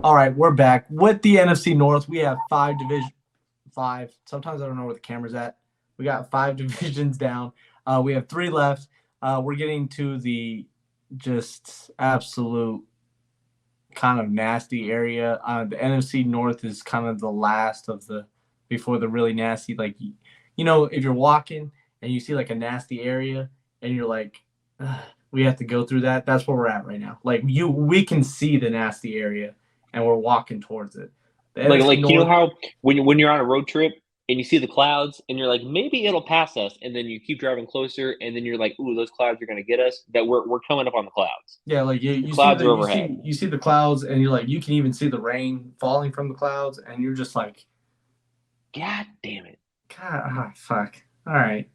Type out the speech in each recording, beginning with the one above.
All right, we're back with the NFC North. We have five. Sometimes I don't know where the camera's at. We got 5 divisions down. We have 3 left. We're getting to the just absolute kind of nasty area. The NFC North is kind of the last of the before the really nasty. Like, if you're walking and you see like a nasty area and you're like, we have to go through that. That's where we're at right now. Like we can see the nasty area and we're walking towards it. The Like, NFC you know North, how when you're on a road trip and you see the clouds and you're like, maybe it'll pass us, and then you keep driving closer, and then you're like, ooh, those clouds are gonna get us. That we're coming up on the clouds. yeah, like The you see clouds the are you overhead. see you see the clouds and you're like you can even see the rain falling from the clouds and you're just like, God damn it. God, fuck. All right.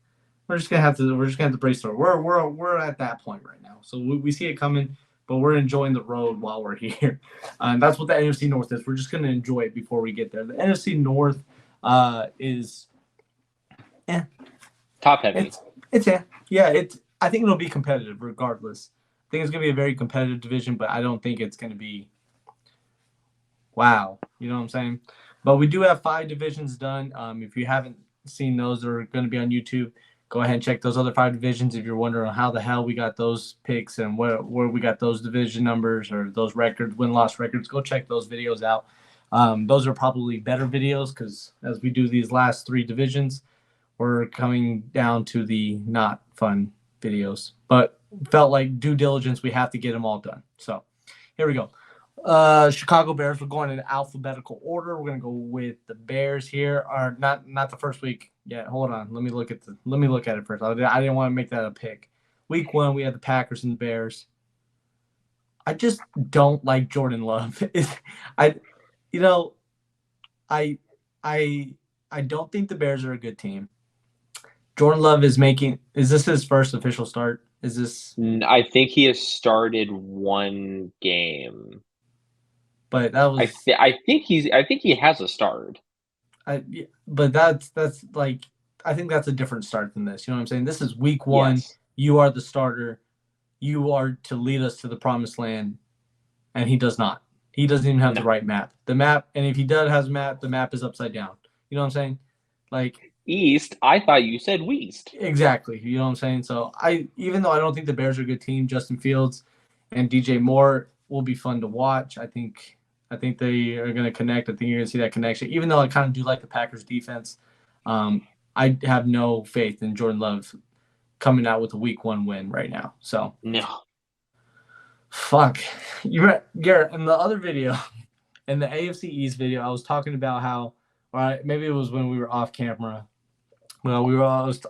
We're just gonna have to brace through. We're at that point right now. So we see it coming, but we're enjoying the road while we're here. And that's what the NFC North is. We're just gonna enjoy it before we get there. The NFC North is Top heavy. it's yeah, I think it'll be competitive regardless. I think it's gonna be a very competitive division, but I don't think it's gonna be wow. You know what I'm saying? But we do have 5 divisions done. If you haven't seen those, they're going to be on YouTube. Go ahead and check those other 5 divisions. If you're wondering how the hell we got those picks and where we got those division numbers or those records, win-loss records, go check those videos out. Those are probably better videos because as we do these last 3 divisions, we're coming down to the not fun videos. But felt like due diligence, we have to get them all done. So here we go. Chicago Bears. We're going in alphabetical order. We're gonna go with the Bears here. Or not the first week yet. Hold on. Let me look at it first. I didn't want to make that a pick. Week 1, we had the Packers and the Bears. I just don't like Jordan Love. I don't think the Bears are a good team. Jordan Love is this his first official start? Is this? I think he has started 1 game. But that was. I think he has a start. But that's like I think that's a different start than this. You know what I'm saying? This is week 1. Yes. You are the starter. You are to lead us to the promised land, and he does not. He doesn't even have the right map. The map, and if he does has a map, the map is upside down. You know what I'm saying? Like East. I thought you said West. exactly. You know what I'm saying? So even though I don't think the Bears are a good team, Justin Fields and DJ Moore will be fun to watch. I think they are going to connect. I think you're going to see that connection. Even though I kind of do like the Packers defense, I have no faith in Jordan Love coming out with a week 1 win right now. So no. Fuck. You're Garrett, in the other video, in the AFC East video, I was talking about how, maybe it was when we were off camera. Well,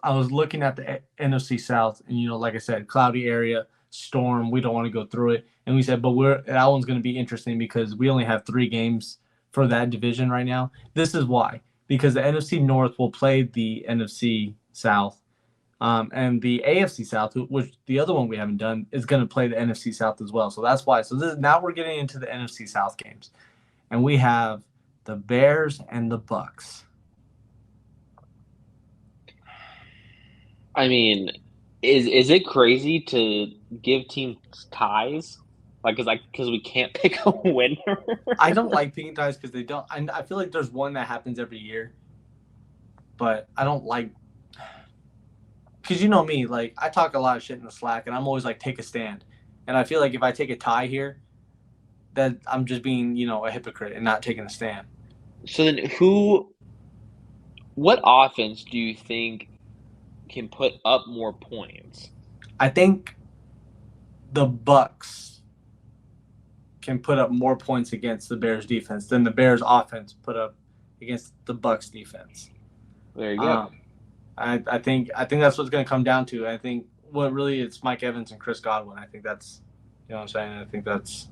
I was looking at the NFC South, and like I said, cloudy area, storm. We don't want to go through it, and we said, but that one's going to be interesting because we only have 3 games for that division right now. This is why, because the NFC North will play the NFC South, and the AFC South, which the other one we haven't done, is going to play the NFC South as well. So that's why. So now we're getting into the NFC South games, and we have the Bears and the Bucks. I mean, is it crazy to give teams ties? Because we can't pick a winner. I don't like picking ties because they don't. I feel like there's one that happens every year, but I don't like because you know me, like I talk a lot of shit in the Slack, and I'm always like take a stand, and I feel like if I take a tie here, that I'm just being a hypocrite and not taking a stand. So then, what offense do you think can put up more points? I think the Bucks can put up more points against the Bears defense than the Bears offense put up against the Bucks defense. There you go. I think that's what's going to come down to. I think it's Mike Evans and Chris Godwin. I think that's what I'm saying. I think that's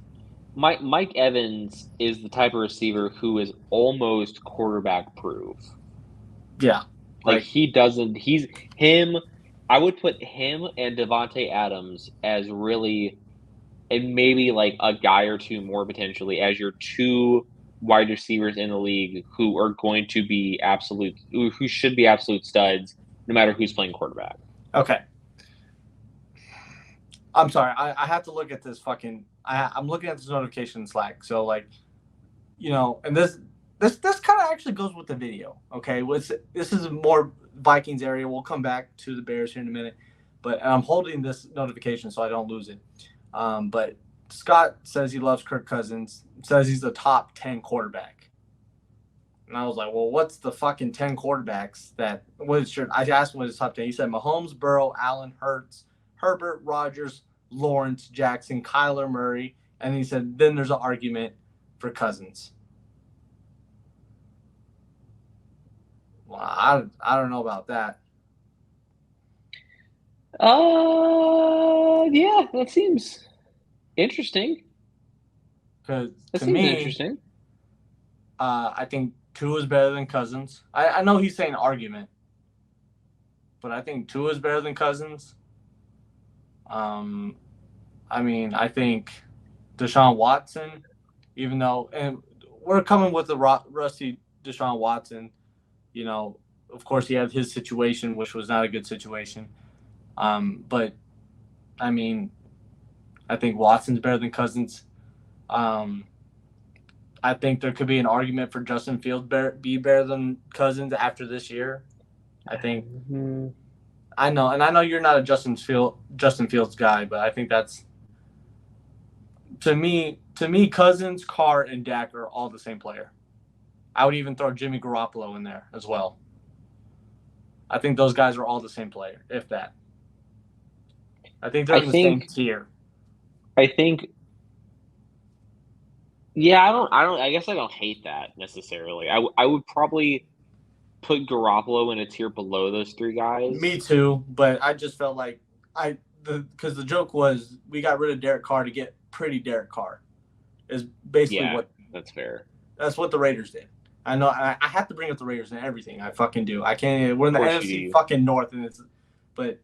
Mike Evans is the type of receiver who is almost quarterback proof. Yeah. Like he doesn't. He's him. I would put him and Devontae Adams as really, and maybe like a guy or two more potentially as your 2 wide receivers in the league who are going to be who should be absolute studs no matter who's playing quarterback. Okay. I'm sorry. I have to look at this fucking. I'm looking at this notification Slack. So like, and this kind of actually goes with the video. Okay, this is more Vikings area. We'll come back to the Bears here in a minute, but I'm holding this notification so I don't lose it. But Scott says he loves Kirk Cousins. Says he's the top 10 quarterback. And I was like, well, what's the fucking 10 quarterbacks that was your? I asked him what his top 10. He said Mahomes, Burrow, Allen, Hurts, Herbert, Rodgers, Lawrence, Jackson, Kyler Murray, and he said then there's an argument for Cousins. Well, I don't know about that. Yeah, that seems interesting. Because to me, interesting. I think Tua is better than Cousins. I know he's saying argument, but I think Tua is better than Cousins. I think Deshaun Watson, even though, and we're coming with the rusty Deshaun Watson, of course he had his situation, which was not a good situation. But I think Watson's better than Cousins. I think there could be an argument for Justin Fields be better than Cousins after this year. I think. Mm-hmm. I know you're not a Justin Fields guy, but I think that's to me Cousins, Carr, and Dak are all the same player. I would even throw Jimmy Garoppolo in there as well. I think those guys are all the same player, if that. I think they're in the same tier. I think. Yeah, I guess I don't hate that necessarily. I would probably put Garoppolo in a tier below those three guys. Me too, but I just felt like because the joke was we got rid of Derek Carr to get pretty Derek Carr. Is basically what. That's fair. That's what the Raiders did. I know. I have to bring up the Raiders and everything. I fucking do. I can't. We're in the NFC fucking North, but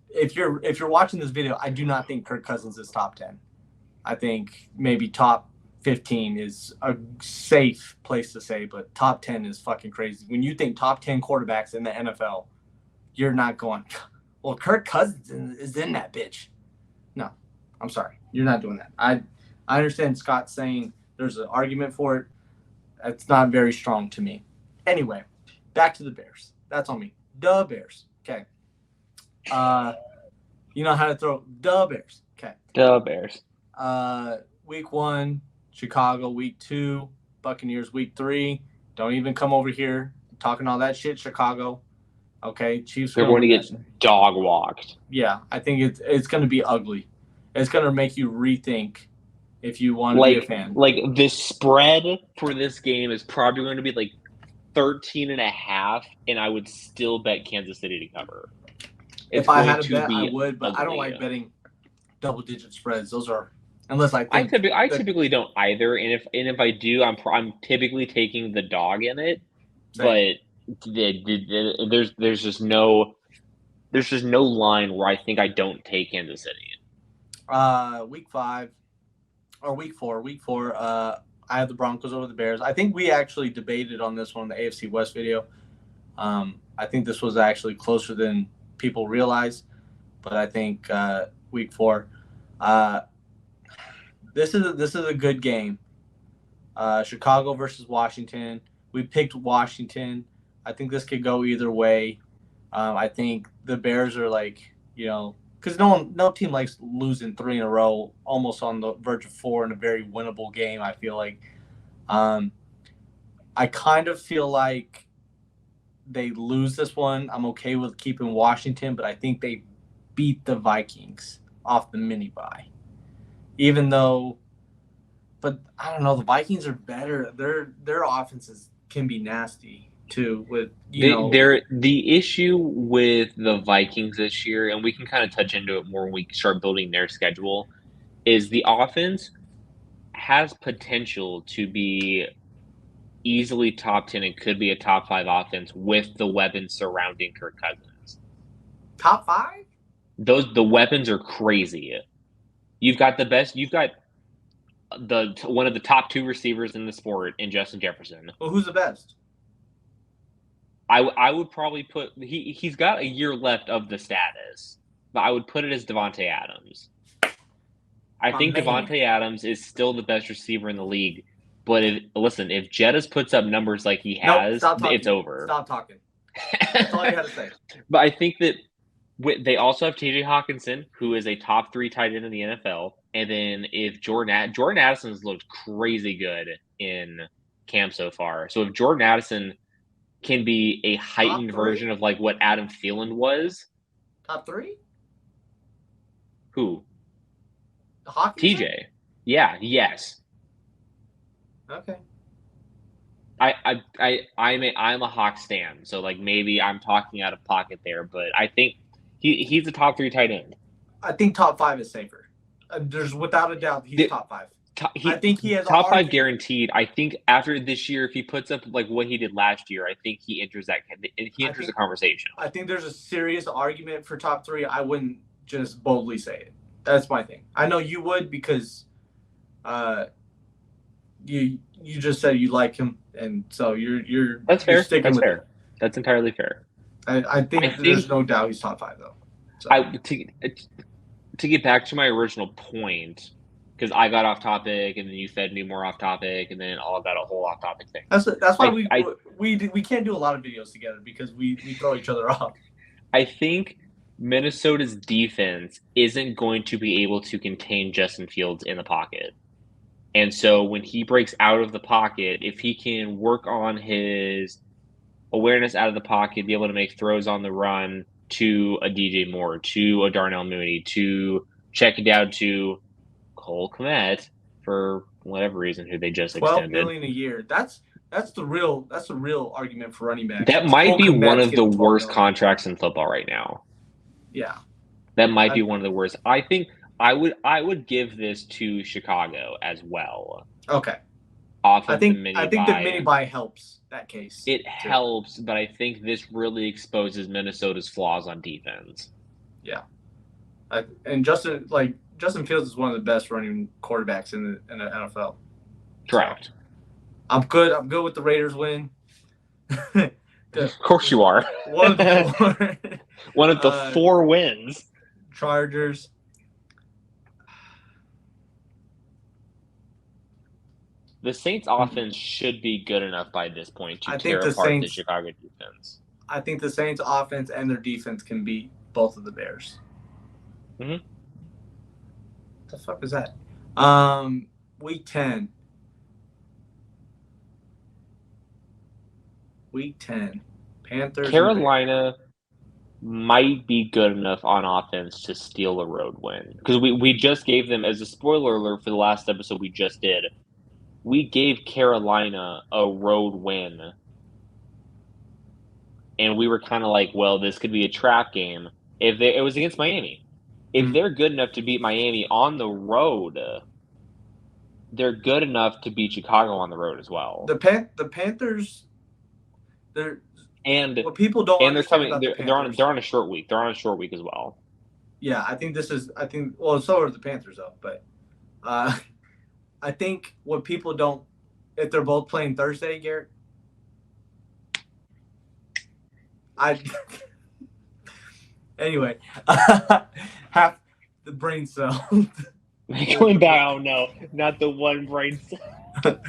if you're watching this video, I do not think Kirk Cousins is top 10. I think maybe top 15 is a safe place to say, but top 10 is fucking crazy. When you think top 10 quarterbacks in the NFL, you're not going, well, Kirk Cousins is in that bitch. No, I'm sorry. You're not doing that. I understand Scott saying there's an argument for it. It's not very strong to me. Anyway, back to the Bears. That's on me. The Bears. Okay. You know how to throw the Bears. Okay. The Bears. Week 1, Chicago. Week 2, Buccaneers. Week 3, don't even come over here talking all that shit, Chicago. Okay, Chiefs. They're going to get dog walked. Yeah, I think it's going to be ugly. It's going to make you rethink if you want to be a fan. Like the spread for this game is probably going to be like 13.5, and I would still bet Kansas City to cover. If I had to bet, I would, but I don't like betting double-digit spreads. Those are unless I think I typically don't either, and if I do, I'm typically taking the dog in it. Same. But there's just no line where I think I don't take Kansas City. Week 5 or week 4. Week 4, I have the Broncos over the Bears. I think we actually debated on this one in the AFC West video. I think this was actually closer than people realize, but I think week 4. This is a good game. Chicago versus Washington. We picked Washington. I think this could go either way. I think the Bears are because no team likes losing 3 in a row, almost on the verge of 4 in a very winnable game. I feel like. I kind of feel like they lose this one. I'm okay with keeping Washington, but I think they beat the Vikings off the mini bye. Even though, but I don't know, the Vikings are better. Their offenses can be nasty too. With the issue with the Vikings this year, and we can kind of touch into it more when we start building their schedule, is the offense has potential to be easily top 10 and could be a top 5 offense with the weapons surrounding Kirk Cousins. Top 5? The weapons are crazy. You've got one of the top 2 receivers in the sport in Justin Jefferson. Well, who's the best? I would probably put he's got a year left of the status, but I would put it as Davante Adams. I think Davante Adams is still the best receiver in the league, But if Jettis puts up numbers like he Nope, has, stop talking. it's over. Stop talking. That's all you had to say. But I think that they also have T.J. Hawkinson, who is a top 3 tight end in the NFL. And then if Jordan Addison's looked crazy good in camp so far. So if Jordan Addison can be a heightened version of like what Adam Thielen was. Top 3? Who? Hawkinson? TJ. Yeah, yes. Okay. I'm a Hawk stan, so like maybe I'm talking out of pocket there, but I think he's a top 3 tight end. I think top 5 is safer. There's without a doubt he's top 5. I think he has top 5 guaranteed. I think after this year, if he puts up like what he did last year, I think he enters the conversation. I think there's a serious argument for top 3. I wouldn't just boldly say it. That's my thing. I know you would because you just said you like him, and so you're that's fair. Sticking that's with fair. It. That's entirely fair. I think there's no doubt he's top 5 though. So. To get back to my original point, because I got off topic and then you fed me more off topic and then all got a whole off topic thing. That's why we can't do a lot of videos together because we throw each other off. I think Minnesota's defense isn't going to be able to contain Justin Fields in the pocket. And so when he breaks out of the pocket, if he can work on his awareness out of the pocket, be able to make throws on the run to a DJ Moore, to a Darnell Mooney, to check it down to Cole Kmet for whatever reason who they just extended. $12 million a year. That's the real argument for running back. That might be one of the worst contracts in football right now. Yeah. That might be one of the worst. I think I would give this to Chicago as well. Okay. I think the mini buy helps that case. It helps, but I think this really exposes Minnesota's flaws on defense. Yeah. And Justin Fields is one of the best running quarterbacks in the NFL. Correct. So, I'm good with the Raiders win. Of course you are. One of the 4. One of the 4 wins. Chargers. The Saints offense should be good enough by this point to tear apart the Chicago defense. I think the Saints offense and their defense can beat both of the Bears. Mm-hmm. What the fuck is that? Week 10. Week 10. Panthers. Carolina might be good enough on offense to steal a road win. Because we just gave them, as a spoiler alert for the last episode we just did, we gave Carolina a road win. And we were kind of like, well, this could be a trap game. It was against Miami. If they're good enough to beat Miami on the road, they're good enough to beat Chicago on the road as well. The Panthers, what people don't and they're coming. They're on a short week. They're on a short week as well. Yeah, well, so are the Panthers though. But I think what people don't, if they're both playing Thursday, Garrett, anyway, half the brain cell. Going back, oh no, not the one brain cell.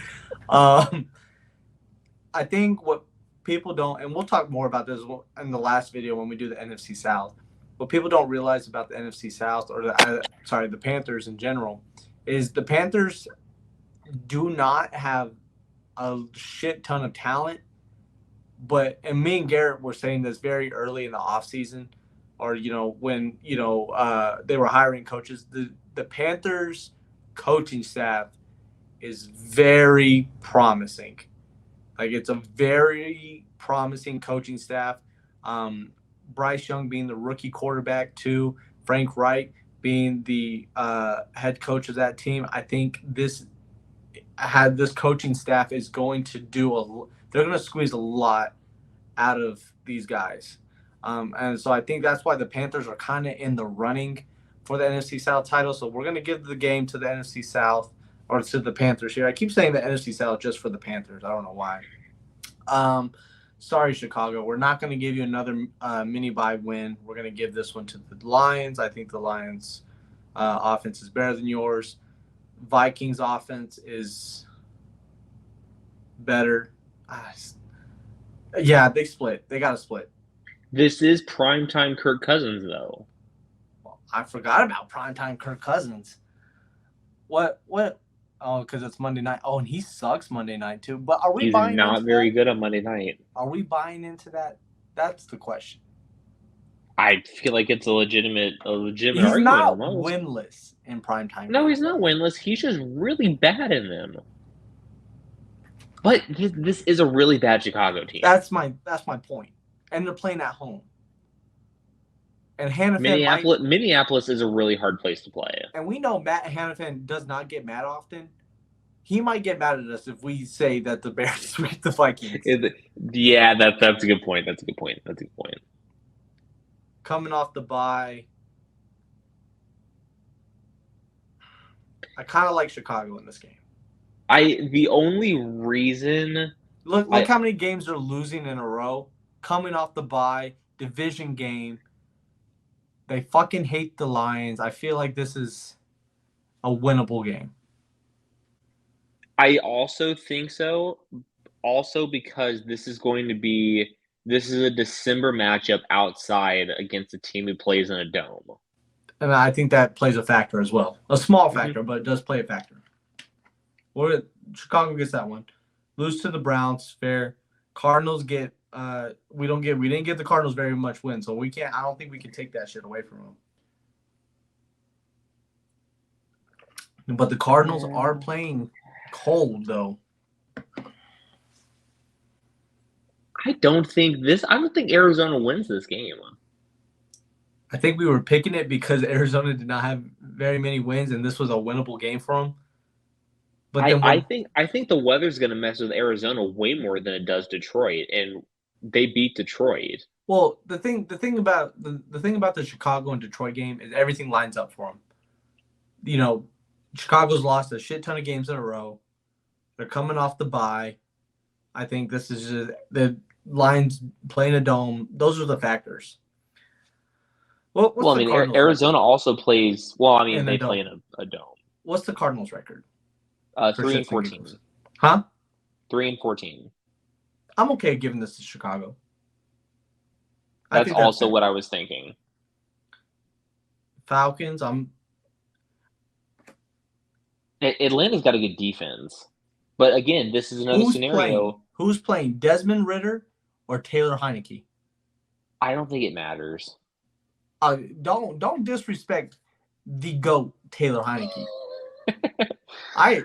I think what people don't, and we'll talk more about this in the last video when we do the NFC South. What people don't realize about the NFC South, or the Panthers in general, is the Panthers do not have a shit ton of talent. And me and Garrett were saying this very early in the offseason, or when they were hiring coaches. The Panthers coaching staff is very promising. Like, it's a very promising coaching staff. Bryce Young being the rookie quarterback too, Frank Wright being the head coach of that team. I think this coaching staff is going to they're going to squeeze a lot out of these guys. And so I think that's why the Panthers are kind of in the running for the NFC South title. So we're going to give the game to the NFC South, or to the Panthers here. I keep saying the NFC South just for the Panthers. I don't know why. Sorry, Chicago. We're not going to give you another mini bye win. We're going to give this one to the Lions. I think the Lions' offense is better than yours. Vikings' offense is better. Yeah, they split. They got to split. This is primetime Kirk Cousins, though. I forgot about primetime Kirk Cousins. What? Oh, because it's Monday night. Oh, and he sucks Monday night too. But are we He's buying not into very that? good on Monday night. Are we buying into that? That's the question. I feel like it's a legitimate He's argument not almost. winless in primetime No, games. he's not winless. He's just really bad in them. But this is a really bad Chicago team. That's my point. And they're playing at home. And Hannafin Minneapolis is a really hard place to play. And we know Matt Hannafin does not get mad often. He might get mad at us if we say that the Bears sweep the Vikings. Yeah, that's a good point. That's a good point. Coming off the bye, I kind of like Chicago in this game. The only reason look how many games they're losing in a row. Coming off the bye, division game. They fucking hate the Lions. I feel like this is a winnable game. I also think so. Also because this is a December matchup outside against a team who plays in a dome. And I think that plays a factor as well. A small factor, but it does play a factor. Chicago gets that one. Lose to the Browns, fair. Cardinals get we didn't get the Cardinals very much win, so I don't think we can take that shit away from them. But the Cardinals are playing cold though. I don't think Arizona wins this game. I think we were picking it because Arizona did not have very many wins, and this was a winnable game for them. But I think the weather's going to mess with Arizona way more than it does Detroit, and they beat Detroit. Well, the thing about the Chicago and Detroit game is everything lines up for them. You know, Chicago's lost a shit ton of games in a row. They're coming off the bye. I think this is just the Lions playing a dome. Those are the factors. Well, I mean, Arizona record? Also plays. Well, I mean, they play in a dome. What's the Cardinals record? 3-14. Huh? 3-14. I'm okay giving this to Chicago. That's also what I was thinking. Falcons. Atlanta's got a good defense, but again, this is another scenario. Who's playing? Desmond Ridder or Taylor Heineke? I don't think it matters. Don't disrespect the GOAT Taylor Heineke. I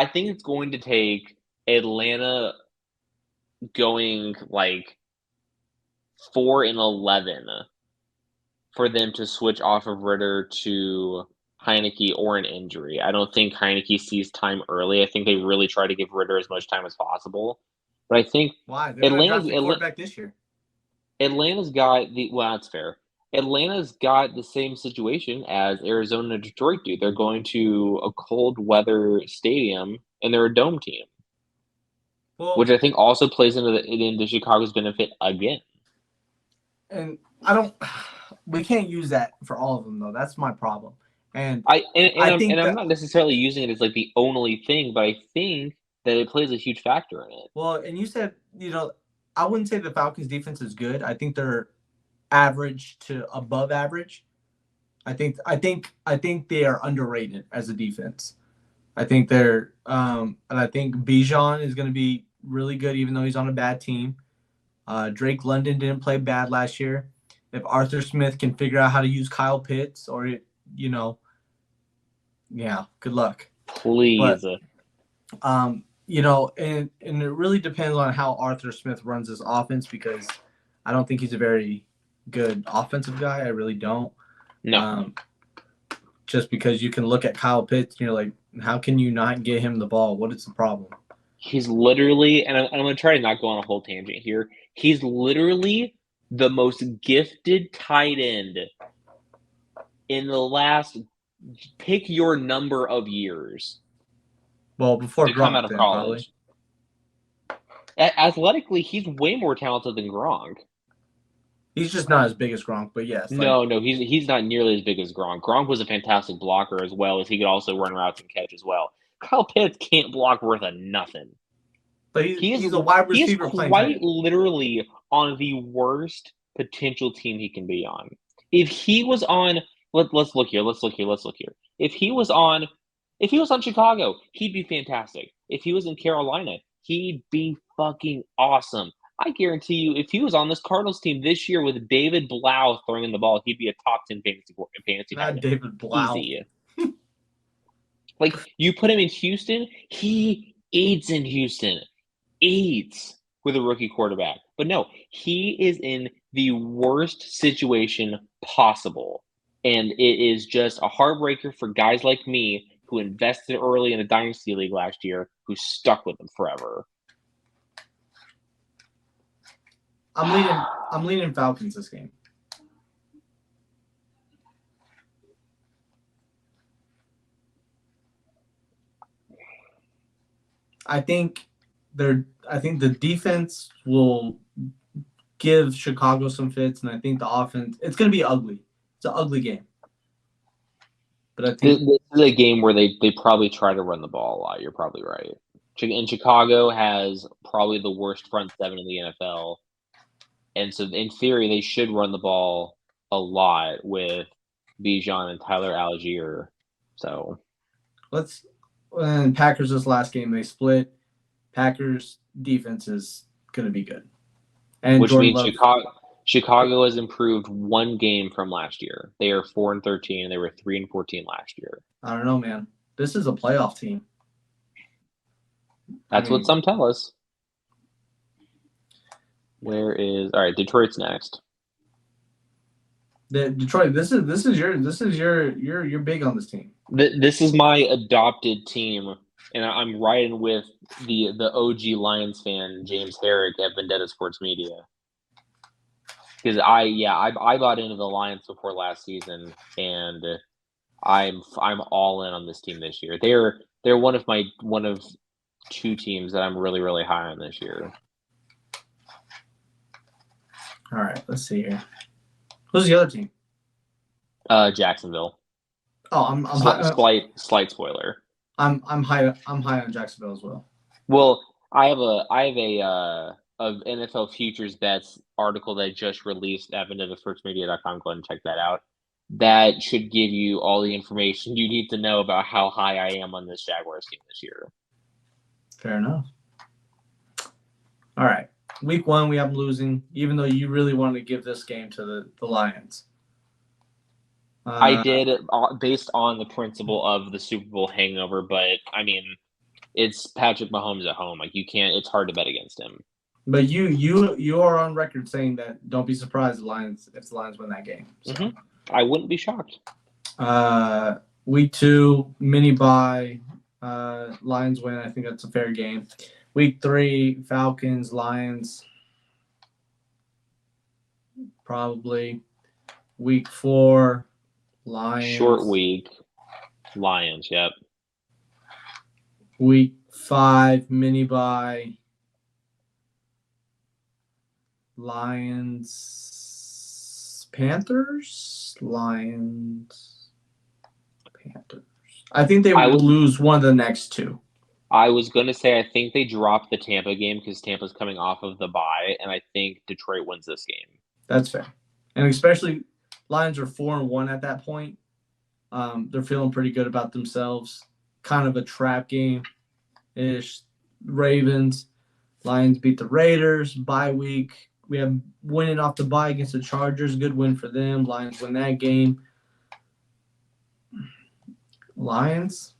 think it's going to take Atlanta going like 4-11 for them to switch off of Ridder to Heineke or an injury. I don't think Heineke sees time early. I think they really try to give Ridder as much time as possible. But I think why they're going to draft the quarterback this year. Atlanta's got that's fair. Atlanta's got the same situation as Arizona and Detroit do. They're going to a cold weather stadium, and they're a dome team, which I think also plays into Chicago's benefit again. And we can't use that for all of them though. That's my problem. And I'm not necessarily using it as like the only thing, but I think that it plays a huge factor in it. Well, and you said, I wouldn't say the Falcons defense is good. I think they're average to above average. I think they are underrated as a defense. I think they're and I think Bijan is going to be really good even though he's on a bad team. Drake London didn't play bad last year. If Arthur Smith can figure out how to use Kyle Pitts or good luck. Please. But, and it really depends on how Arthur Smith runs his offense because I don't think he's a very good offensive guy. I really don't. No. Just because you can look at Kyle Pitts and you're like, how can you not get him the ball? What is the problem? He's literally, and I'm going to try to not go on a whole tangent here. He's literally the most gifted tight end in the last pick your number of years. Well, before Gronk, come out of college. Athletically, he's way more talented than Gronk. He's just not as big as Gronk, but yes, No, he's not nearly as big as Gronk. Gronk was a fantastic blocker as well as he could also run routes and catch as well. Kyle Pitts can't block worth a nothing. but he's a wide He is receiver playing quite tight. literally on the worst potential team he can be on. If he was on, let's look here. If he was on Chicago, he'd be fantastic. If he was in Carolina, he'd be fucking awesome. I guarantee you, if he was on this Cardinals team this year with David Blau throwing the ball, he'd be a top 10 fantasy Not tight end. David Blau. Easy. Like, you put him in Houston, he eats in Houston. Eats with a rookie quarterback. But no, he is in the worst situation possible. And it is just a heartbreaker for guys like me who invested early in a Dynasty League last year, who stuck with them forever. I'm leaning Falcons this game. I think the defense will give Chicago some fits, and I think the offense, it's going to be ugly. It's an ugly game. But I think this is a game where they probably try to run the ball a lot. You're probably right. And Chicago has probably the worst front seven in the NFL. And so in theory, they should run the ball a lot with Bijan and Tyler Algier. So and Packers this last game, they split. Packers defense is going to be good. And which Jordan means Love, Chicago has improved one game from last year. They are 4-13, and they were 3-14 last year. I don't know, man. This is a playoff team. That's what some tell us. All right, Detroit's next. Detroit, this is you're big on this team. This is my adopted team, and I'm riding with the OG Lions fan James Herrick at Vendetta Sports Media. Because I bought into the Lions before last season, and I'm all in on this team this year. They're one of two teams that I'm really, really high on this year. All right, let's see here. Who's the other team? Jacksonville. Oh, I'm slight spoiler. I'm high on Jacksonville as well. Well, I have a NFL futures bets article that I just released at VendettaSportsMedia.com. Go ahead and check that out. That should give you all the information you need to know about how high I am on this Jaguars team this year. Fair enough. All right. Week 1, we have losing, even though you really wanted to give this game to the Lions. I did, based on the principle of the Super Bowl hangover, but, I mean, it's Patrick Mahomes at home. Like, it's hard to bet against him. But you are on record saying that don't be surprised if the Lions win that game. So. Mm-hmm. I wouldn't be shocked. Week 2, mini bye. Lions win. I think that's a fair game. Week 3, Falcons, Lions. Probably. Week 4, Lions. Short week. Lions, yep. Week 5, mini bye. Lions, Panthers. I think they will lose one of the next 2. I was going to say I think they dropped the Tampa game because Tampa's coming off of the bye, and I think Detroit wins this game. That's fair. And especially Lions are 4-1 at that point. They're feeling pretty good about themselves. Kind of a trap game-ish. Ravens. Lions beat the Raiders. Bye week. We have winning off the bye against the Chargers. Good win for them. Lions win that game. Lions?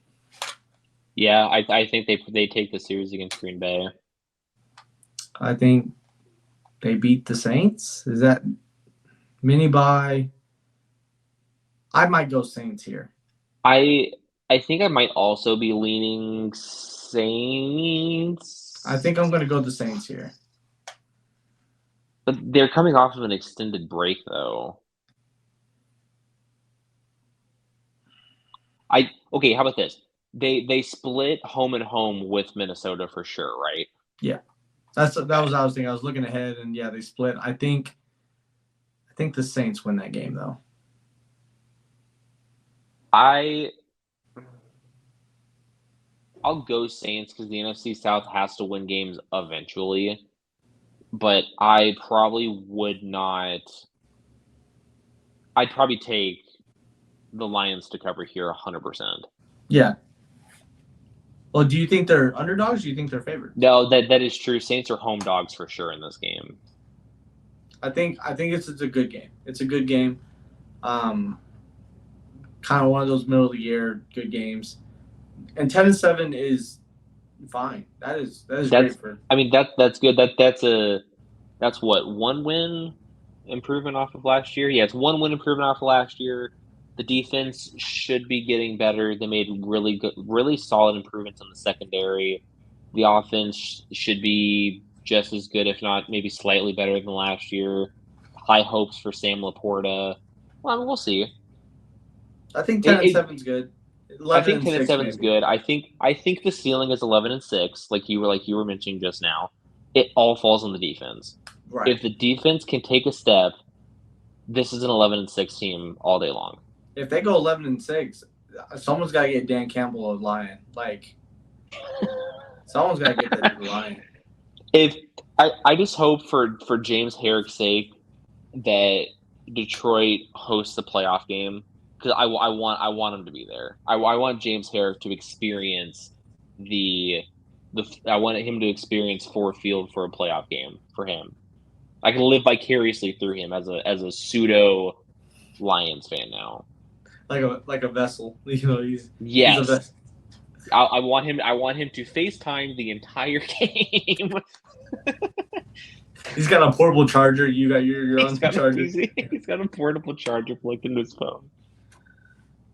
Yeah, I think they take the series against Green Bay. I think they beat the Saints. Is that mini bye? I might go Saints here. I think I might also be leaning Saints. I think I'm going to go the Saints here. But they're coming off of an extended break, though. Okay, how about this? They split home and home with Minnesota for sure, right? Yeah. That was what I was thinking. I was looking ahead, and yeah, they split. I think think the Saints win that game though. I'll go Saints because the NFC South has to win games eventually, but I probably would not. I'd probably take the Lions to cover here 100%. Yeah. Well, do you think they're underdogs? Or do you think they're favorites? No, that is true. Saints are home dogs for sure in this game. I think it's a good game. It's a good game. Kind of one of those middle of the year good games. And 10-7 is fine. That is great for. I mean that's good. That's what, one win improvement off of last year. Yeah, it's one win improvement off of last year. The defense should be getting better. They made really solid improvements in the secondary. The offense should be just as good, if not maybe slightly better than last year. High hopes for Sam Laporta. Well, we'll see. I think 10-7 is good. I think 10-7 is good. I think the ceiling is 11-6, like you were mentioning just now. It all falls on the defense. Right. If the defense can take a step, this is an 11-6 team all day long. If they go 11-6, someone's got to get Dan Campbell a Lion. Like, someone's got to get that dude a Lion. If I just hope for James Herrick's sake that Detroit hosts the playoff game, because I want him to be there. I want James Herrick to experience I want him to experience Ford Field for a playoff game for him. I can live vicariously through him as a pseudo Lions fan now. Like a vessel, He's yes. He's a vessel. I want him to FaceTime the entire game. He's got a portable charger. You got your own charger. He's got a portable charger plugged into his phone.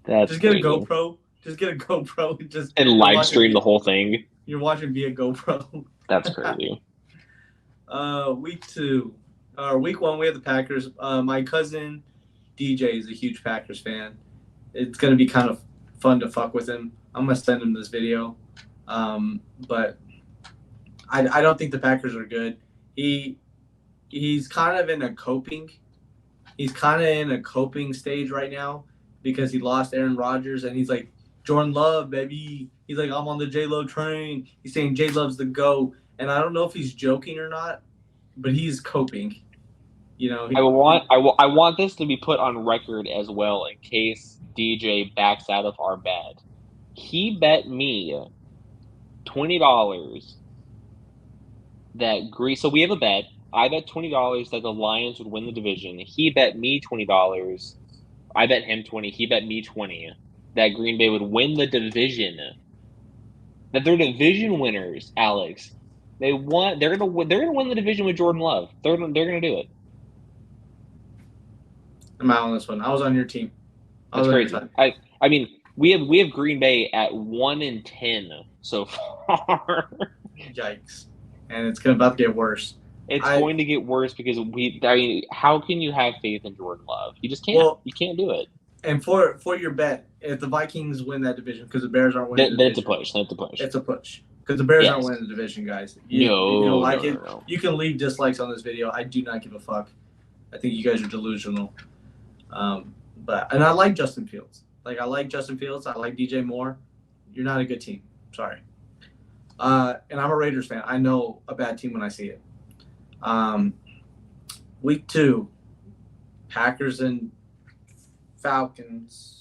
That's just get crazy. A GoPro. Just get a GoPro and live stream the whole thing. You're watching via GoPro. That's crazy. Week 1 we have the Packers. My cousin DJ is a huge Packers fan. It's gonna be kind of fun to fuck with him. I'm gonna send him this video. But I don't think the Packers are good. He's kind of in a coping. He's kind of in a coping stage right now because he lost Aaron Rodgers, and he's like, Jordan Love, baby. He's like, I'm on the J-Lo train. He's saying J-Love's the GOAT. And I don't know if he's joking or not, but he's coping. I want this to be put on record as well in case DJ backs out of our bet. He bet me $20 that so we have a bet. I bet $20 that the Lions would win the division. He bet me $20. I bet him 20. He bet me 20 that Green Bay would win the division. That they're division winners, Alex. They're gonna win the division with Jordan Love. They're gonna do it. I'm out on this one. I was on your team. That's crazy. I mean, we have Green Bay at 1-10 so far. Yikes! And it's about to get worse. It's going to get worse because how can you have faith in Jordan Love? You just can't. Well, you can't do it. And for your bet, if the Vikings win that division, because the Bears aren't winning, then it's a push. It's a push because the Bears aren't winning the division, guys. You don't like it. No. You can leave dislikes on this video. I do not give a fuck. I think you guys are delusional. And I like Justin Fields. I like Justin Fields. I like DJ Moore. You're not a good team. Sorry. And I'm a Raiders fan. I know a bad team when I see it. Week 2, Packers and Falcons.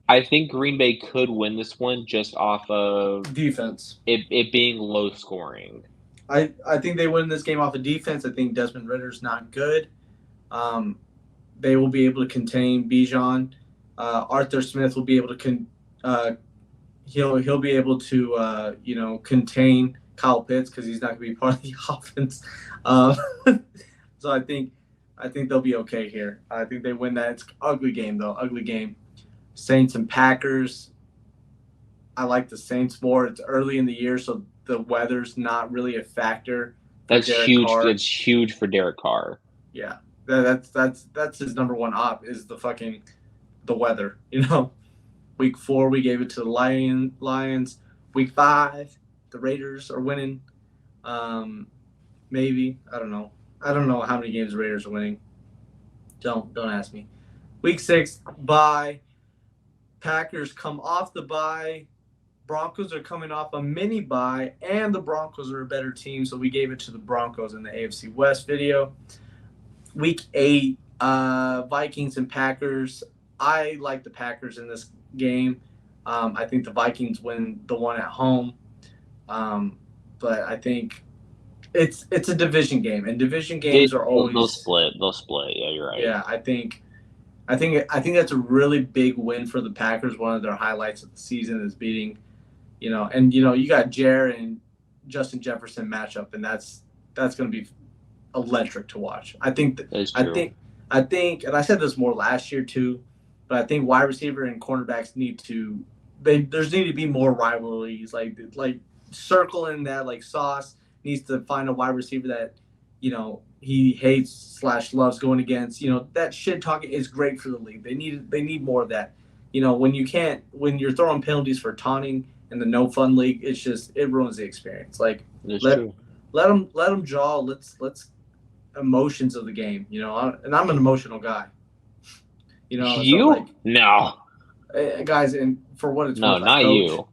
I think Green Bay could win this one just off of defense. It being low scoring. I think they win this game off of defense. I think Desmond Ritter's not good. They will be able to contain Bijan. Arthur Smith will be able to he'll be able to contain Kyle Pitts because he's not going to be part of the offense. So I think they'll be okay here. I think they win that. It's an ugly game, though. Ugly game. Saints and Packers. I like the Saints more. It's early in the year, so the weather's not really a factor. That's huge. That's huge for Derek Carr. Yeah, that's his number one op is the weather. Week 4 we gave it to the Lions. Week 5 the Raiders are winning. Maybe I don't know how many games the Raiders are winning. Don't ask me. Week 6 bye. Packers come off the bye. Broncos are coming off a mini bye, and the Broncos are a better team, so we gave it to the Broncos in the AFC West video. Week 8, Vikings and Packers. I like the Packers in this game. I think the Vikings win the one at home, but I think it's a division game, and division games are always they'll split. They'll split. Yeah, you're right. Yeah, I think that's a really big win for the Packers. One of their highlights of the season is beating, you got Garrett and Justin Jefferson matchup, and that's going to be electric to watch. I think and I said this more last year too, but I think wide receiver and cornerbacks need to be more rivalries, like circling that, like Sauce needs to find a wide receiver that he hates / loves going against. That shit talking is great for the league. They need more of that. When you're throwing penalties for taunting in the no fun league, it ruins the experience. Like let them draw. Let's emotions of the game. And I'm an emotional guy. No, guys, and for what it's no, worth, not you.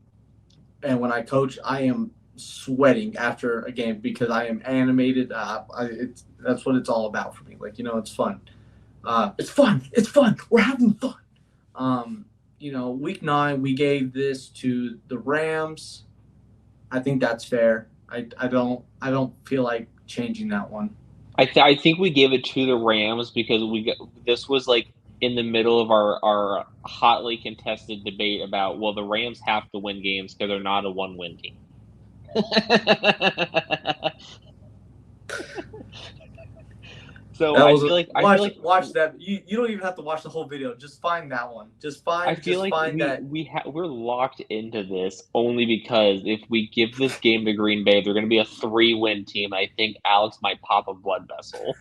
And when I coach, I am sweating after a game because I am animated. That's what it's all about for me. It's fun. It's fun. We're having fun. Week 9 we gave this to the Rams. I think that's fair. I don't feel like changing that one. I think we gave it to the Rams because this was in the middle of our hotly contested debate about, well, the Rams have to win games because they're not a 1-win team. So I feel like watch that. You don't even have to watch the whole video. Just find that one. We're locked into this only because if we give this game to Green Bay, they're going to be a 3-win team. I think Alex might pop a blood vessel.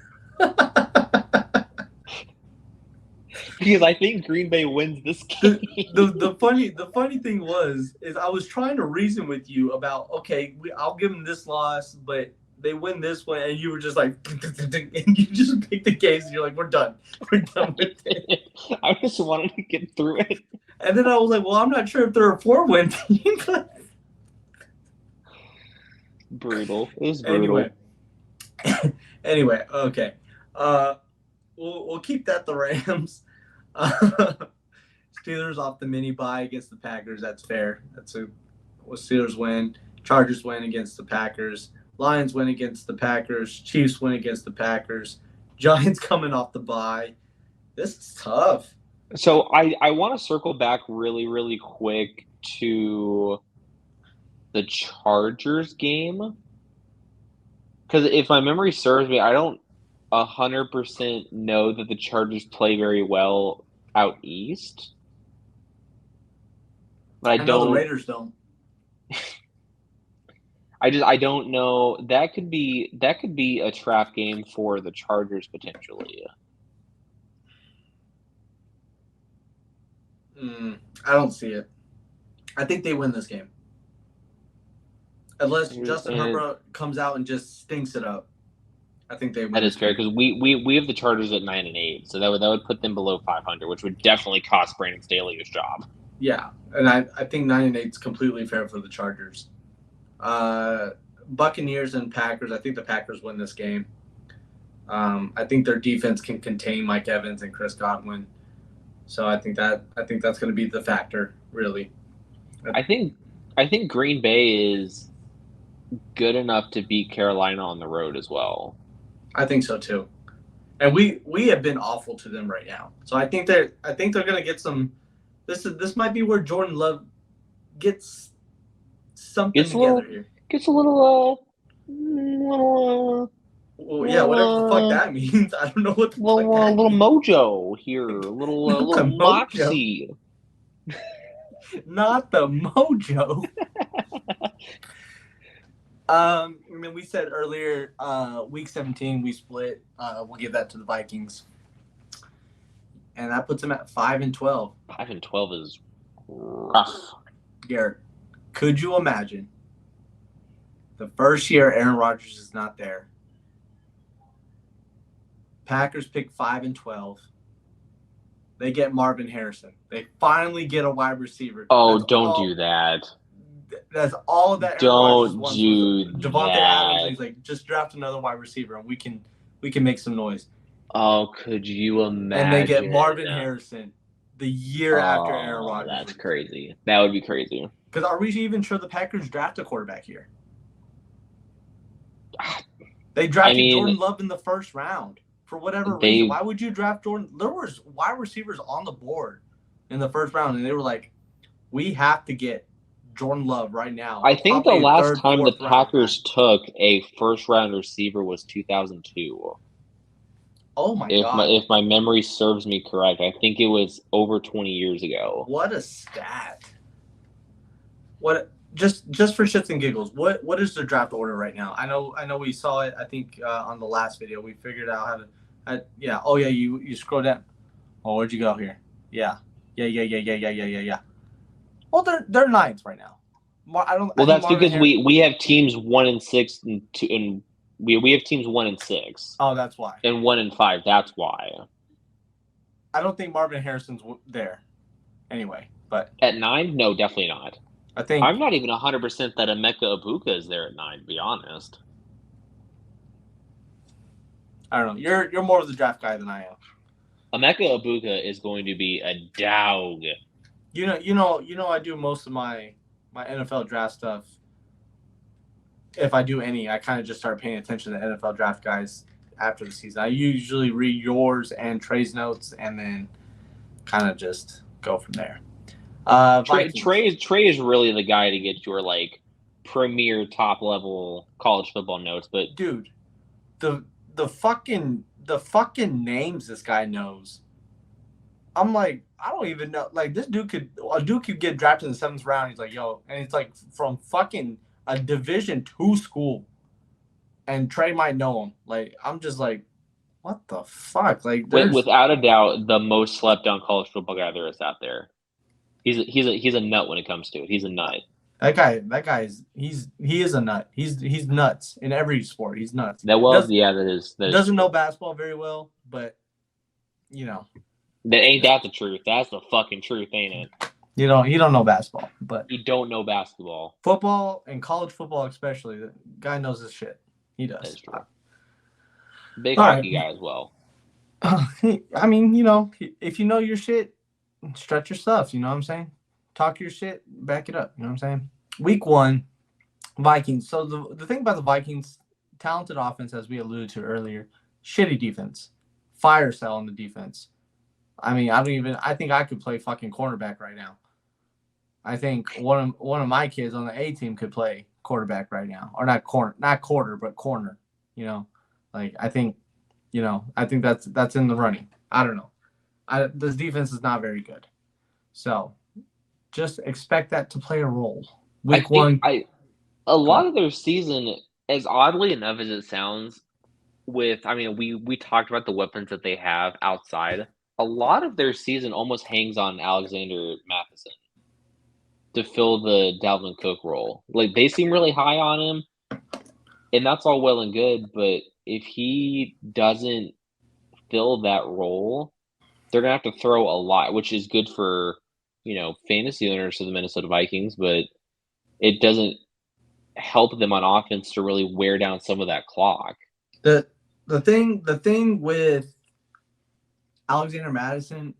Because I think Green Bay wins this game. The funny thing is I was trying to reason with you about, okay, I'll give them this loss, but they win this one, and you were just like, and you just picked the case, and you're like, we're done with it. I just wanted to get through it. And then I was like, well, I'm not sure if they're a 4-win team. Brutal. It was brutal. Anyway, okay. We'll keep that the Rams. Steelers off the mini bye against the Packers. That's fair. Steelers win. Chargers win against the Packers. Lions win against the Packers. Chiefs win against the Packers. Giants coming off the bye. This is tough. So I want to circle back really, really quick to the Chargers game. Because if my memory serves me, I don't 100% know that the Chargers play very well out east. But I know the Raiders don't. I don't know. That could be a trap game for the Chargers potentially. I don't see it. I think they win this game. Unless Justin Herbert comes out and just stinks it up. I think they win. That is fair because we have the Chargers at 9-8, so that would put them below 500, which would definitely cost Brandon Staley his job. Yeah, and I think 9-8 is completely fair for the Chargers. Buccaneers and Packers. I think the Packers win this game. I think their defense can contain Mike Evans and Chris Godwin. So I think that's going to be the factor, really. I think Green Bay is good enough to beat Carolina on the road as well. I think so too. And we have been awful to them right now. So I think they're going to get some. This might be where Jordan Love gets something together here. Gets a little well, yeah, whatever the fuck that means. I don't know what the fuck that means. Little mojo here, a little moxie. Not the mojo. We said earlier, week 17 we split. We'll give that to the Vikings, and that puts them at 5-12. 5-12 is rough. Garrett, could you imagine the first year Aaron Rodgers is not there? Packers pick 5 and 12. They get Marvin Harrison. They finally get a wide receiver. Oh, don't do that. That's all that Aaron Rodgers wants was Devontae Adams. And he's like, just draft another wide receiver, and we can make some noise. Oh, could you imagine? And they get Marvin Harrison the year after Aaron Rodgers. That's crazy. That would be crazy. Because are we even sure the Packers draft a quarterback here? They drafted Jordan Love in the first round. For whatever reason, why would you draft Jordan? There was wide receivers on the board in the first round, and they were like, we have to get Jordan Love right now. I think the last time the Packers took a first-round receiver was 2002. Oh, my God. If my memory serves me correct, I think it was over 20 years ago. What a stat. Just for shits and giggles, what is the draft order right now? I know we saw it, I think, on the last video. We figured out how to yeah. Oh, yeah, you scroll down. Oh, where'd you go here? Yeah. Well, they're ninth right now. That's because we have teams 1 and 6 and we have teams 1 and 6. Oh, that's why. And 1 and 5. That's why. I don't think Marvin Harrison's there. Anyway, but at 9, no, definitely not. I think I'm not even 100% that Emeka Ibuka is there at 9. To be honest. I don't know. You're more of the draft guy than I am. Emeka Ibuka is going to be a dog. You know, I do most of my NFL draft stuff. If I do any, I kind of just start paying attention to NFL draft guys after the season. I usually read yours and Trey's notes, and then kind of just go from there. Trey is really the guy to get your like premier top level college football notes. But dude, the fucking names this guy knows. I'm like, I don't even know. Like, a dude could get drafted in the 7th round. He's like, yo, and it's like from fucking a Division II school, and Trey might know him. Like, I'm just like, what the fuck? Like, without a doubt, the most slept on college football guy there is out there. He's a nut when it comes to it. He's a nut. That guy is a nut. He's nuts in every sport. He's nuts. That doesn't know basketball very well, but you know. That the truth. That's the fucking truth, ain't it? You don't know basketball, but you don't know basketball. Football and college football especially, the guy knows his shit. He does. That's true. Big hockey guy as well. I mean, if you know your shit, stretch your stuff. You know what I'm saying? Talk your shit, back it up. You know what I'm saying? Week 1, Vikings. So the thing about the Vikings, talented offense, as we alluded to earlier, shitty defense, fire sale on the defense. I mean, I think I could play fucking cornerback right now. I think one of my kids on the A team could play quarterback right now, or not quarter, but corner. Like I think that's in the running. I don't know. This defense is not very good, so just expect that to play a role. Week 1. A lot of their season, as oddly enough as it sounds, we talked about the weapons that they have outside. A lot of their season almost hangs on Alexander Matheson to fill the Dalvin Cook role. Like, they seem really high on him, and that's all well and good, but if he doesn't fill that role, they're going to have to throw a lot, which is good for, fantasy owners of the Minnesota Vikings, but it doesn't help them on offense to really wear down some of that clock. The thing with Alexander Mattison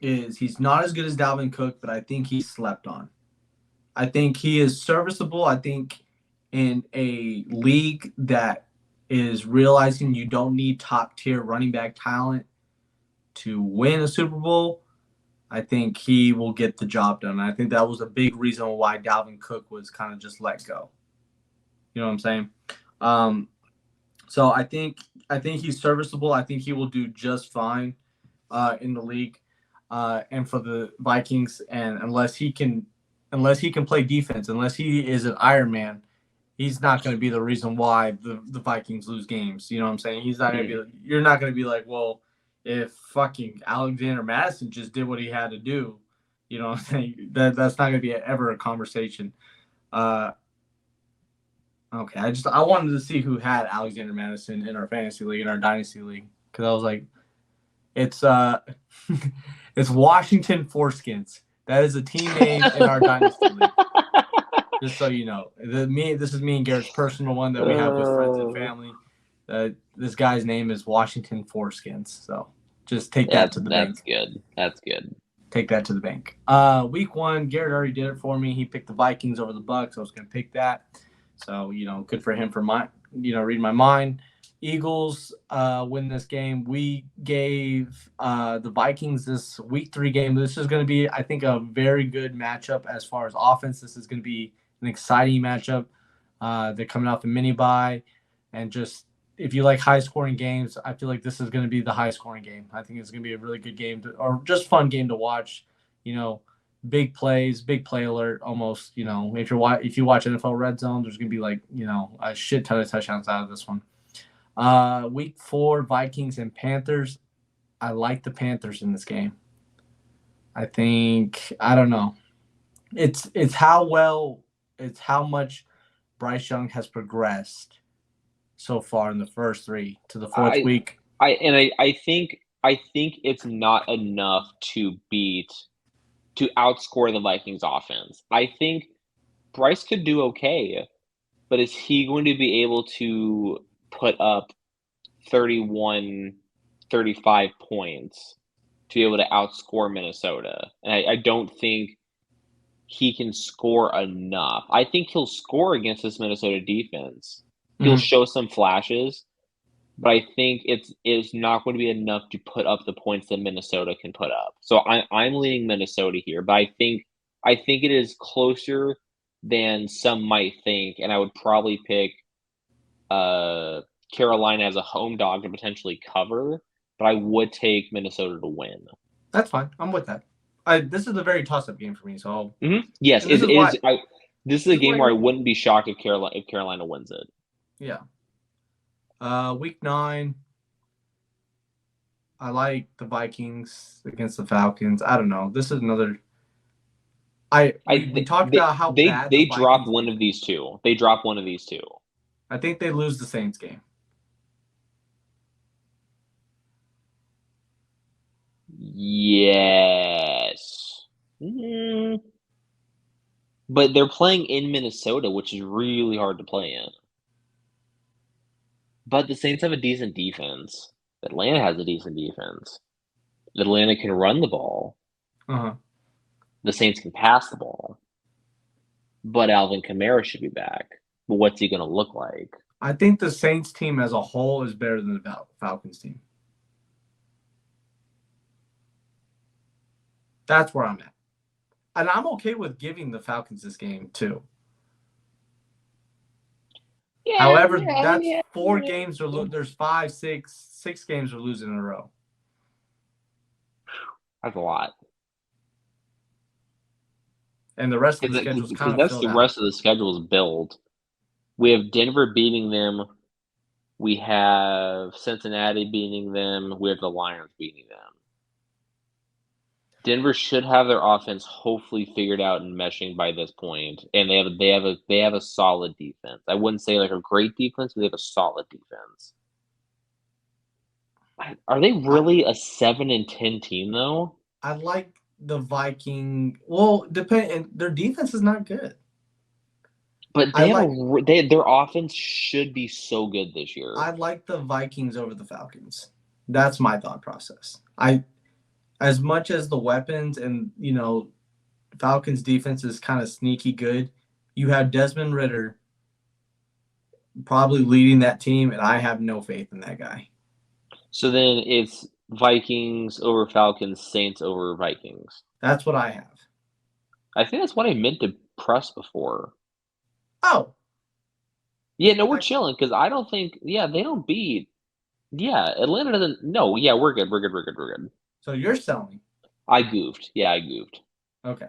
is he's not as good as Dalvin Cook, but I think he's slept on. I think he is serviceable. I think in a league that is realizing you don't need top-tier running back talent to win a Super Bowl, I think he will get the job done. I think that was a big reason why Dalvin Cook was kind of just let go. You know what I'm saying? So I think he's serviceable. I think he will do just fine in the league and for the Vikings. And unless he can play defense, unless he is an Iron Man, he's not going to be the reason why the Vikings lose games. You know what I'm saying? He's not going to be. You're not going to be like, well, if fucking Alexander Mattison just did what he had to do, you know what I'm saying? That's not going to be ever a conversation. Okay, I wanted to see who had Alexander Mattison in our fantasy league, in our dynasty league. because I was like, it's it's Washington Foreskins. That is a team name in our dynasty league. Just so you know, this is me and Garrett's personal one that we have with friends and family. This guy's name is Washington Foreskins. So just take that to the bank. That's good. That's good. Take that to the bank. Week 1, Garrett already did it for me. He picked the Vikings over the Bucks. I was going to pick that. So, good for him for reading my mind. Eagles win this game. We gave the Vikings this week 3 game. This is going to be, I think, a very good matchup as far as offense. This is going to be an exciting matchup. They're coming off a mini bye, and just if you like high-scoring games, I feel like this is going to be the high-scoring game. I think it's going to be a really good game or just fun game to watch. Big plays, big play alert. Almost, if you watch NFL Red Zone, there's going to be a shit ton of touchdowns out of this one. Week 4, Vikings and Panthers. I like the Panthers in this game. I don't know. It's how much Bryce Young has progressed so far in the first 3 to the 4th week. I think it's not enough to outscore the Vikings offense. I think Bryce could do okay, but is he going to be able to put up 31, 35 points to be able to outscore Minnesota? And I don't think he can score enough. I think he'll score against this Minnesota defense. He'll show some flashes, but I think it's not going to be enough to put up the points that Minnesota can put up. So I'm leaning Minnesota here, but I think it is closer than some might think, and I would probably pick Carolina as a home dog to potentially cover, but I would take Minnesota to win. That's fine. I'm with that. This is a very toss-up game for me. So yes, it is. This is a game where I wouldn't be shocked if Carolina wins it. Yeah. Week 9, I like the Vikings against the Falcons. I don't know. This is another. We talked about how bad they drop one of these two. They drop one of these two. I think they lose the Saints game. Yes. But they're playing in Minnesota, which is really hard to play in. But the Saints have a decent defense. Atlanta has a decent defense. Atlanta can run the ball. The Saints can pass the ball. But Alvin Kamara should be back. But what's he going to look like? I think the Saints team as a whole is better than the Falcons team. That's where I'm at. And I'm okay with giving the Falcons this game too. Yeah, however, that's 4 games there's 5, 6 games we're losing in a row. That's a lot. And the rest of the schedule is kind of that's the rest of the schedule is built. We have Denver beating them. We have Cincinnati beating them. We have the Lions beating them. Denver should have their offense hopefully figured out and meshing by this point, and they have a solid defense. I wouldn't say like a great defense, but they have a solid defense. Are they really a 7-10 team though? I like the Viking. Well, their defense is not good, but their offense should be so good this year. I like the Vikings over the Falcons. That's my thought process. As much as the weapons and, Falcons defense is kind of sneaky good, you have Desmond Ridder probably leading that team, and I have no faith in that guy. So then it's Vikings over Falcons, Saints over Vikings. That's what I have. I think that's what I meant to press before. Oh. Yeah, no, we're chilling because I don't think, they don't beat. Yeah, Atlanta doesn't. No, yeah, we're good. So you're selling. I goofed. Yeah, I goofed. Okay.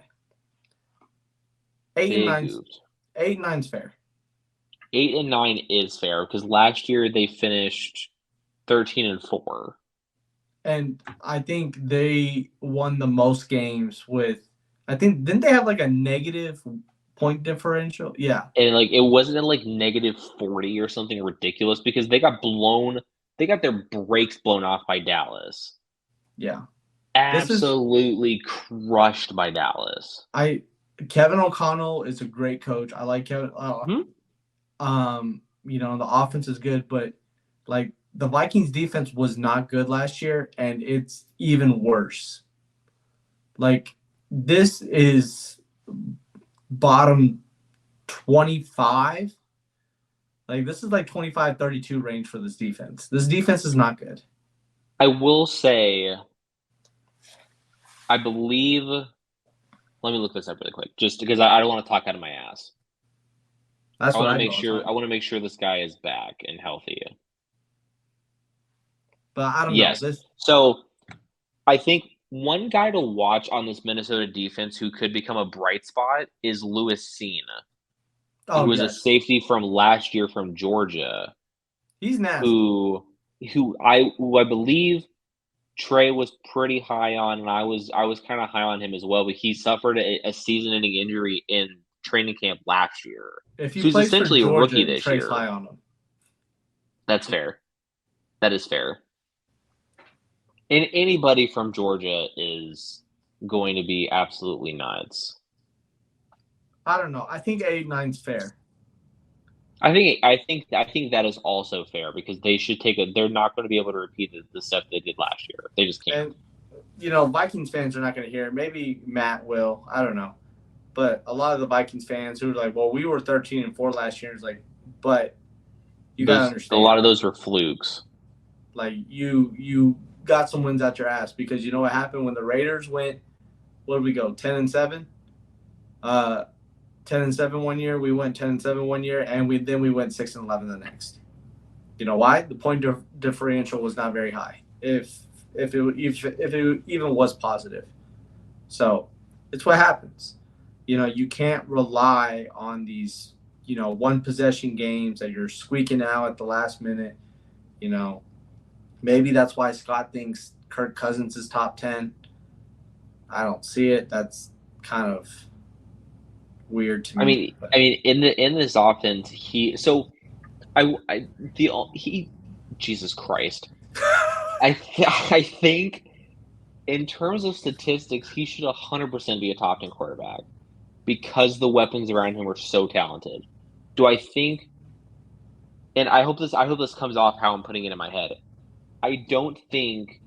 8 and 9's fair. 8 and 9 is fair because last year they finished 13-4. And I think they won the most games with. Didn't they have like a negative point differential? Yeah. And it wasn't like negative 40 or something ridiculous because they got blown they got their brakes blown off by Dallas. Yeah. Absolutely crushed by Dallas. Kevin O'Connell is a great coach. I like Kevin. The offense is good, but like the Vikings defense was not good last year, and it's even worse. Like this is bottom 25. Like this is like 25-32 range for this defense. This defense is not good. I will say, I believe. Let me look this up really quick, just because I don't want to talk out of my ass. That's I what want I to do make all the sure. time. I want to make sure this guy is back and healthy. But I don't Yes. know. So I think one guy to watch on this Minnesota defense who could become a bright spot is Lewis Cine, who was a safety from last year from Georgia. He's nasty. Who I believe Trey was pretty high on, and I was kind of high on him as well. But he suffered a season-ending injury in training camp last year. If he So he's plays essentially for a Georgia, rookie this Trey's year. high on him. That's fair. That is fair. And anybody from Georgia is going to be absolutely nuts. I don't know. I think 8-9's fair. I think that is also fair because they should they're not going to be able to repeat the stuff they did last year. They just can't. And Vikings fans are not going to hear it. Maybe Matt will. I don't know. But a lot of the Vikings fans who are like, well, we were 13-4 last year. It's like, but you got to understand. A lot of those were flukes. Like you got some wins out your ass because you know what happened when the Raiders went, what did we go, 10-7? 10-7 one year, we went 10-7 one year, and we went 6-11 the next. You know why? The point differential was not very high, if it even was positive. So it's what happens. You can't rely on these one possession games that you're squeaking out at the last minute. Maybe that's why Scott thinks Kirk Cousins is top 10. I don't see it. That's kind of weird to me. I mean, in this offense, Jesus Christ, I think in terms of statistics, he should 100% be a top 10 quarterback because the weapons around him are so talented. Do I think? And I hope this comes off how I'm putting it in my head. I don't think,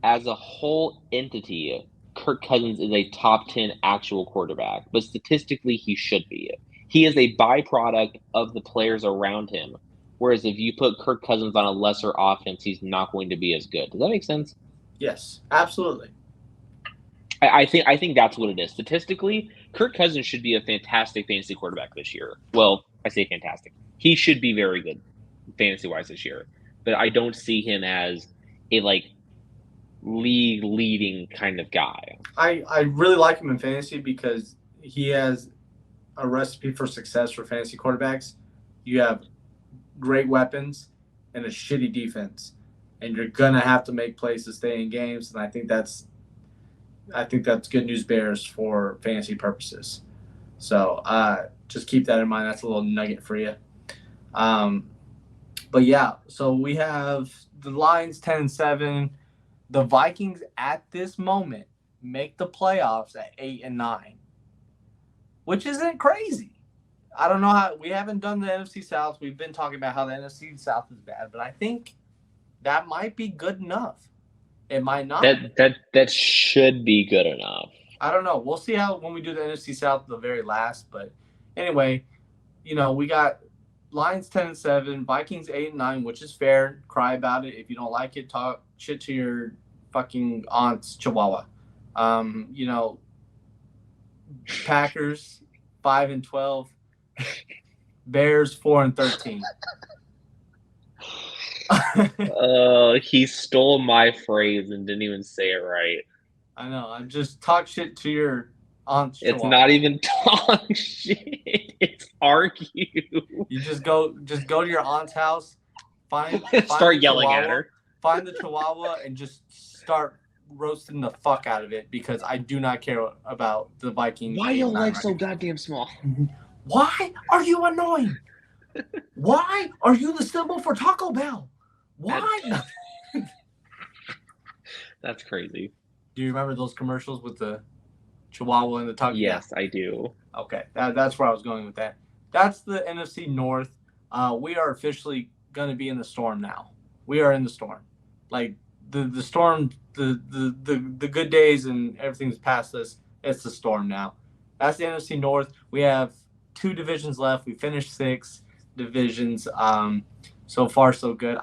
as a whole entity, Kirk Cousins is a top 10 actual quarterback, but statistically he should be. He is a byproduct of the players around him, whereas if you put Kirk Cousins on a lesser offense, he's not going to be as good. Does that make sense? Yes, absolutely. I think that's what it is. Statistically, Kirk Cousins should be a fantastic fantasy quarterback this year. Well, I say fantastic. He should be very good fantasy-wise this year, but I don't see him as a league leading kind of guy. I really like him in fantasy because he has a recipe for success for fantasy quarterbacks. You have great weapons and a shitty defense, and you're gonna have to make plays to stay in games. And I think that's good news bears for fantasy purposes. So just keep that in mind. That's a little nugget for you. But yeah, so we have the Lions 10-7. The Vikings at this moment make the playoffs at 8-9, which isn't crazy. I don't know how we haven't done the NFC South. We've been talking about how the NFC South is bad, but I think that might be good enough. It might not. That should be good enough. I don't know. We'll see how when we do the NFC South the very last. But anyway, we got Lions 10-7, Vikings 8-9, which is fair. Cry about it if you don't like it. Talk shit to your fucking aunt's chihuahua. Packers 5-12, Bears 4-13. He stole my phrase and didn't even say it right. I know. I'm just talk shit to your aunt's chihuahua. It's not even talk shit. It's argue. You just go to your aunt's house, start yelling at her. Find the chihuahua and just start roasting the fuck out of it because I do not care about the Vikings. Why are your legs so goddamn small? Why are you annoying? Why are you the symbol for Taco Bell? Why? That's crazy. Do you remember those commercials with the Chihuahua and the Tuck? Yes, I do. Okay, that's where I was going with that. That's the NFC North. We are officially going to be in the storm now. We are in the storm. Like the storm, the good days and everything's past us. It's the storm now. That's the NFC North. We have 2 divisions left. We finished 6 divisions. So far so good.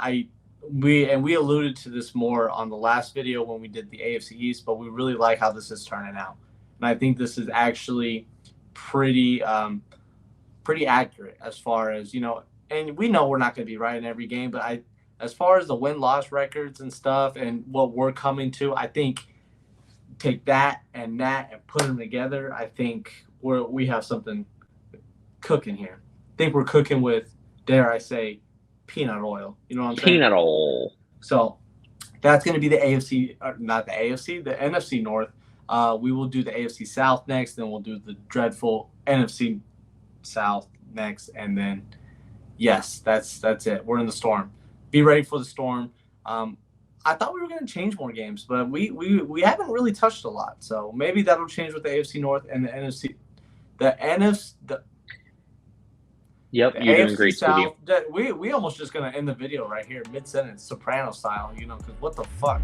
We alluded to this more on the last video when we did the AFC East, but we really like how this is turning out, and I think this is actually pretty accurate as far as, and we know we're not going to be right in every game, but as far as the win-loss records and stuff and what we're coming to, I think take that and put them together. I think we have something cooking here. I think we're cooking with, dare I say, peanut oil. You know what I'm saying? Peanut oil. So that's going to be the AFC, not the AFC, the NFC North. We will do the AFC South next, then we'll do the dreadful NFC South next, and then yes, that's it. We're in the storm. Be ready for the storm. I thought we were going to change more games, but we haven't really touched a lot. So maybe that'll change with the AFC North and the NFC. Yep, you're doing great, South. We almost just going to end the video right here, mid-sentence, Soprano style, because what the fuck?